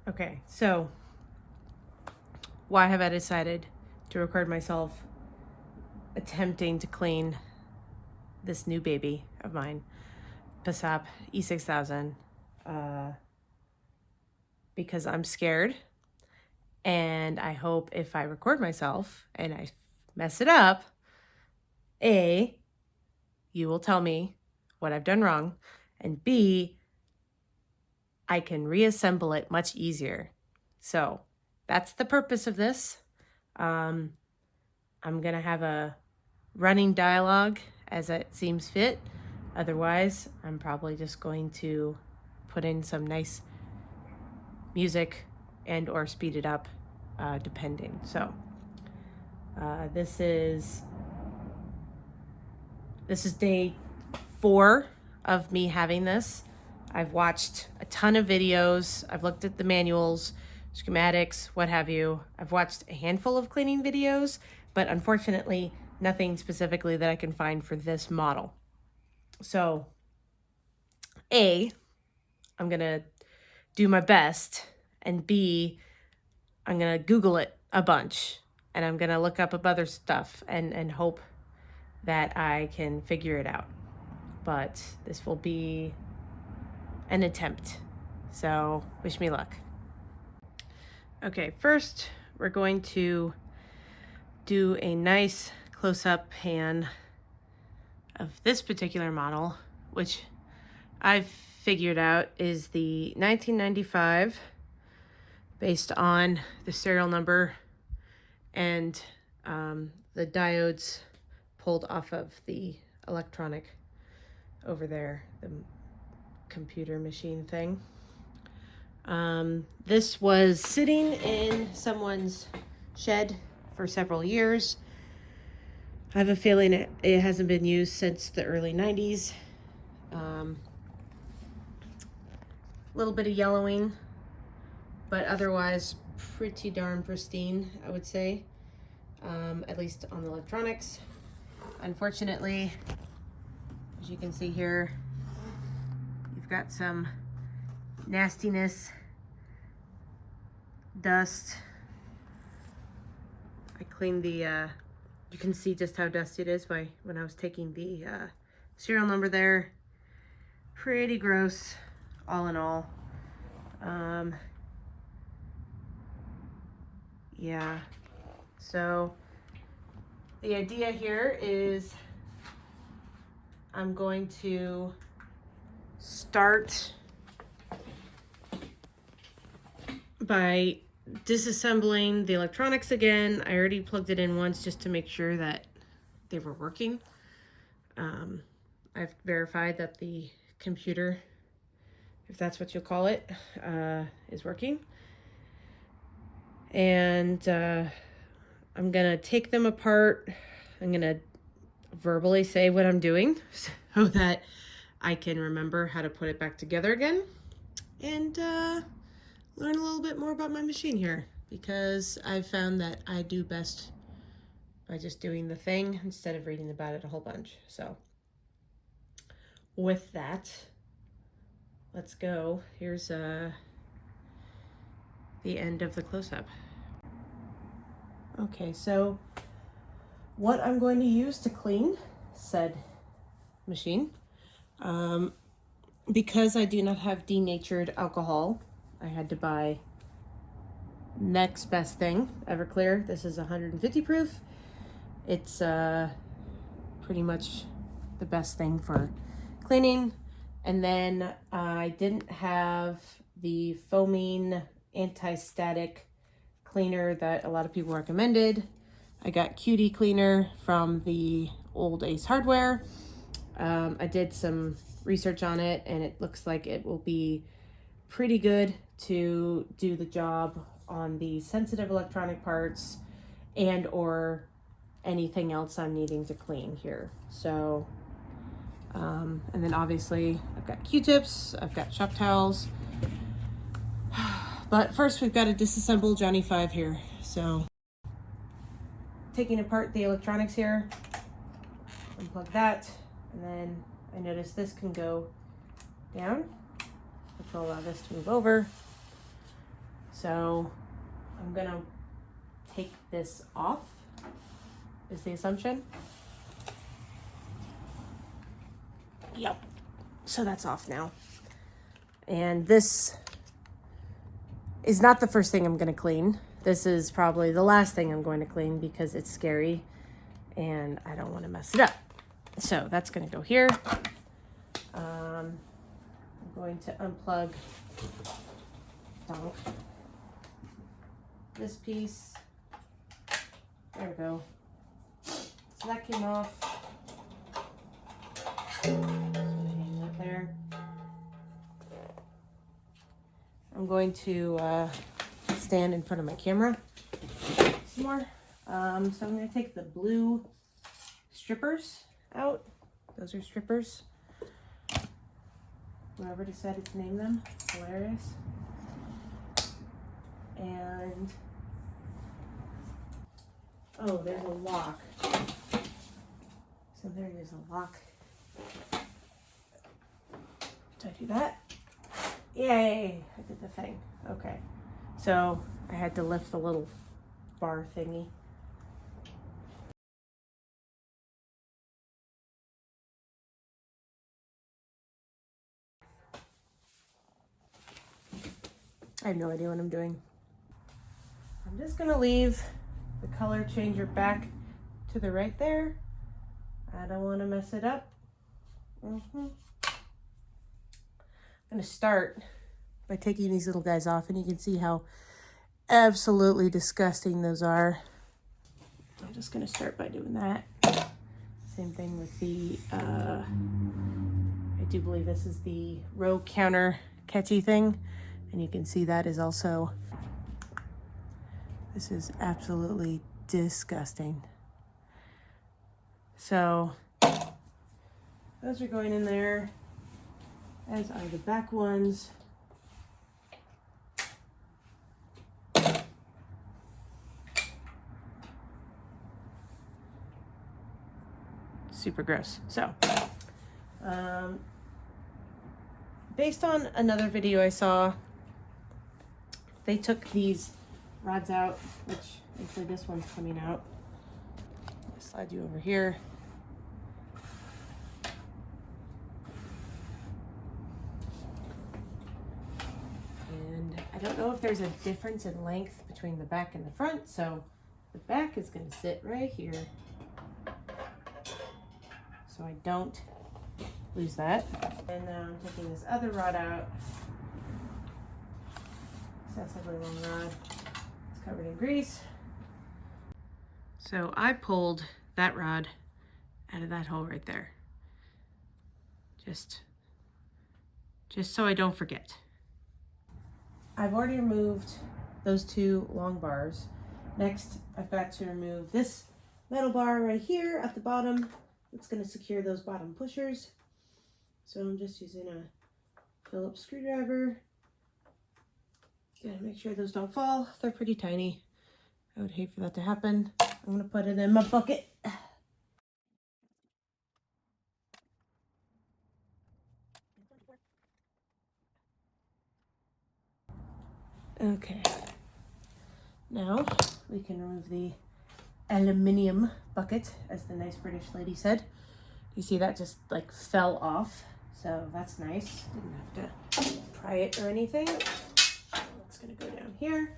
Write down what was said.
Okay, so why have I decided to record myself attempting to clean this new baby of mine, Passap e6000? Because I'm scared, and I hope if I record myself and I mess it up, A, you will tell me what I've done wrong, and B, I can reassemble it much easier. So that's the purpose of this. I'm going to have a running dialogue as it seems fit. Otherwise, I'm probably just going to put in some nice music and or speed it up, depending. So this is day 4 of me having this. I've watched a ton of videos. I've looked at the manuals, schematics, what have you. I've watched a handful of cleaning videos, but unfortunately, nothing specifically that I can find for this model. So, A, I'm gonna do my best, and B, I'm gonna Google it a bunch, and I'm gonna look up other stuff and hope that I can figure it out. But this will be an attempt. So wish me luck. Okay, first we're going to do a nice close-up pan of this particular model, which I've figured out is the 1995 based on the serial number and the diodes pulled off of the electronic over there, the computer machine thing. This was sitting in someone's shed for several years. I have a feeling it hasn't been used since the early 90s. A little bit of yellowing, but otherwise pretty darn pristine, I would say, at least on the electronics. Unfortunately, as you can see here, you've got some nastiness, dust. I cleaned the, you can see just how dusty it is by when I was taking the serial number there. Pretty gross, all in all. Yeah, so the idea here is I'm going to start by disassembling the electronics again. I already plugged it in once just to make sure that they were working. I've verified that the computer, if that's what you'll call it, is working. And I'm gonna take them apart. I'm gonna verbally say what I'm doing so that I can remember how to put it back together again, and learn a little bit more about my machine here, because I've found that I do best by just doing the thing instead of reading about it a whole bunch. So with that, let's go. Here's the end of the close-up. Okay, so what I'm going to use to clean said machine, because I do not have denatured alcohol, I had to buy next best thing, Everclear. This is 150 proof. It's pretty much the best thing for cleaning. And then I didn't have the foaming anti-static cleaner that a lot of people recommended. I got Cutie cleaner from the old Ace Hardware. I did some research on it, and it looks like it will be pretty good to do the job on the sensitive electronic parts and or anything else I'm needing to clean here. So, and then obviously I've got Q-tips, I've got shop towels. But first we've got to disassemble Johnny 5 here. So taking apart the electronics here, unplug that, and then I notice this can go down, which will allow this to move over. So I'm gonna take this off, is the assumption. Yep, so that's off now. And this is not the first thing I'm gonna clean. This is probably the last thing I'm going to clean because it's scary and I don't wanna mess it up. So that's gonna go here. I'm going to unplug this piece. There we go. So that came off. Hang that there. I'm going to stand in front of my camera some more. So I'm going to take the blue strippers out. Those are strippers. Whoever decided to name them, hilarious. And oh, there's a lock. So there is a lock. Did I do that? Yay! I did the thing. Okay. So I had to lift the little bar thingy. I have no idea what I'm doing. I'm just gonna leave the color changer back to the right there. I don't want to mess it up. I'm gonna start by taking these little guys off, and you can see how absolutely disgusting those are. I'm just gonna start by doing that. Same thing with the, I do believe this is the row counter catchy thing. And you can see that is also, this is absolutely disgusting. So those are going in there, as are the back ones. Super gross. So, based on another video I saw, they took these rods out, which actually this one's coming out. I'll slide you over here. And I don't know if there's a difference in length between the back and the front, so the back is going to sit right here, so I don't lose that. And now I'm taking this other rod out. Excessively long rod. It's covered in grease. So I pulled that rod out of that hole right there. Just so I don't forget. I've already removed those two long bars. Next, I've got to remove this metal bar right here at the bottom. It's going to secure those bottom pushers. So I'm just using a Phillips screwdriver. Gotta make sure those don't fall. They're pretty tiny. I would hate for that to happen. I'm gonna put it in my bucket. Okay. Now we can remove the aluminium bucket, as the nice British lady said. You see that just like fell off. So that's nice. Didn't have to pry it or anything. It's gonna go down here.